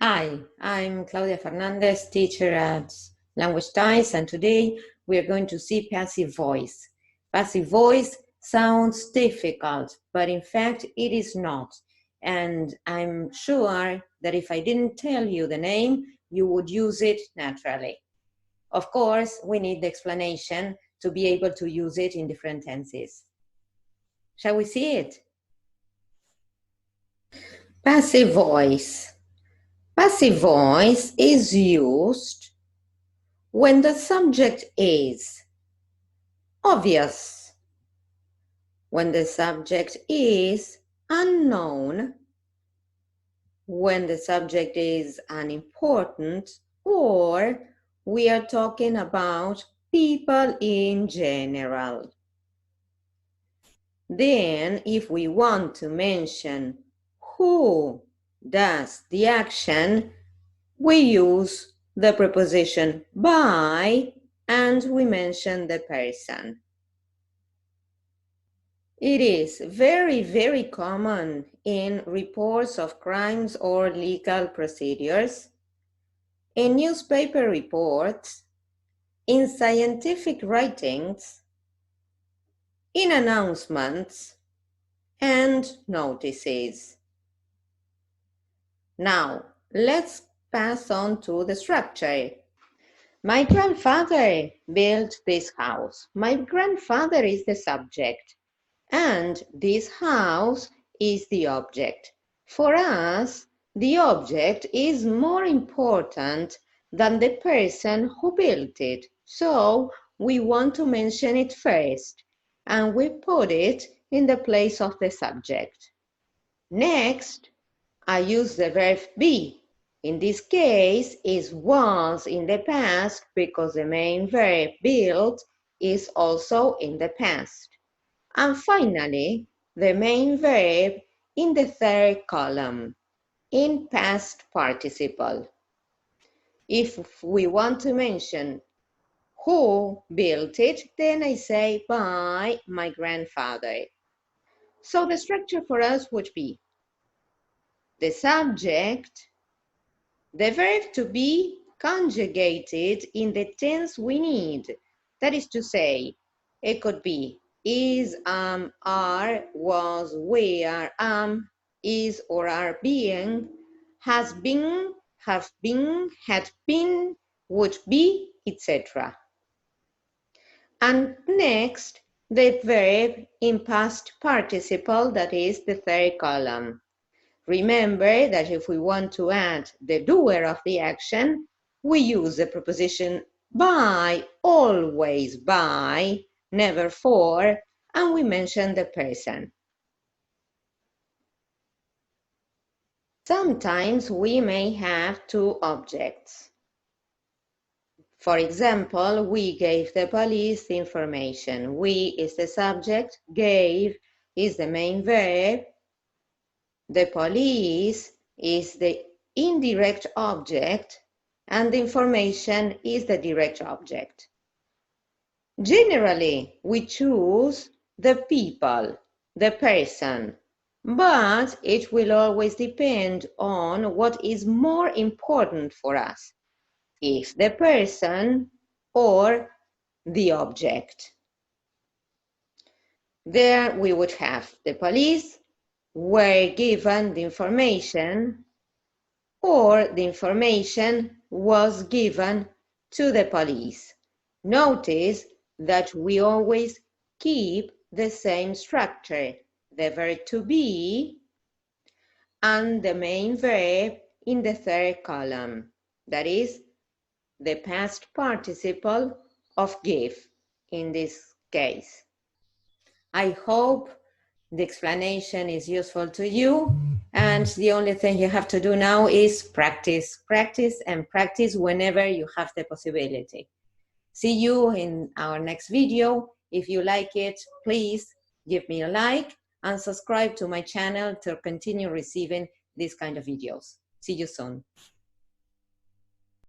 Hi, I'm Claudia Fernandez, teacher at Language Ties, and today we are going to see passive voice. Passive voice sounds difficult, but in fact it is not. And I'm sure that if I didn't tell you the name, you would use it naturally. Of course, we need the explanation to be able to use it in different tenses. Shall we see it? Passive voice. Passive voice is used when the subject is obvious, when the subject is unknown, when the subject is unimportant, or we are talking about people in general. Then, if we want to mention who does the action, we use the preposition by and we mention the person. It is very, very common in reports of crimes or legal procedures, in newspaper reports, in scientific writings, in announcements, and notices. Now, let's pass on to the structure. My grandfather built this house. My grandfather is the subject, and this house is the object. For us, the object is more important than the person who built it. So we want to mention it first, and we put it in the place of the subject. Next, I use the verb be. In this case, it was in the past because the main verb built is also in the past. And finally, the main verb in the third column, in past participle. If we want to mention who built it, then I say by my grandfather. So the structure for us would be the subject, the verb to be conjugated in the tense we need. That is to say, it could be is, are, was, were, is or are being, has been, have been, had been, would be, etc. And next, the verb in past participle, that is the third column. Remember that if we want to add the doer of the action, we use the preposition by, always by, never for, and we mention the person. Sometimes we may have two objects. For example, we gave the police the information. We is the subject, gave is the main verb, the police is the indirect object, and the information is the direct object. Generally, we choose the people, the person, but it will always depend on what is more important for us, if the person or the object. There we would have the police were given the information, or the information was given to the police. Notice that we always keep the same structure, the verb to be and the main verb in the third column, that is the past participle of give in this case. I hope the explanation is useful to you, and the only thing you have to do now is practice, practice, and practice whenever you have the possibility. See you in our next video. If you like it, please give me a like and subscribe to my channel to continue receiving these kind of videos. See you soon.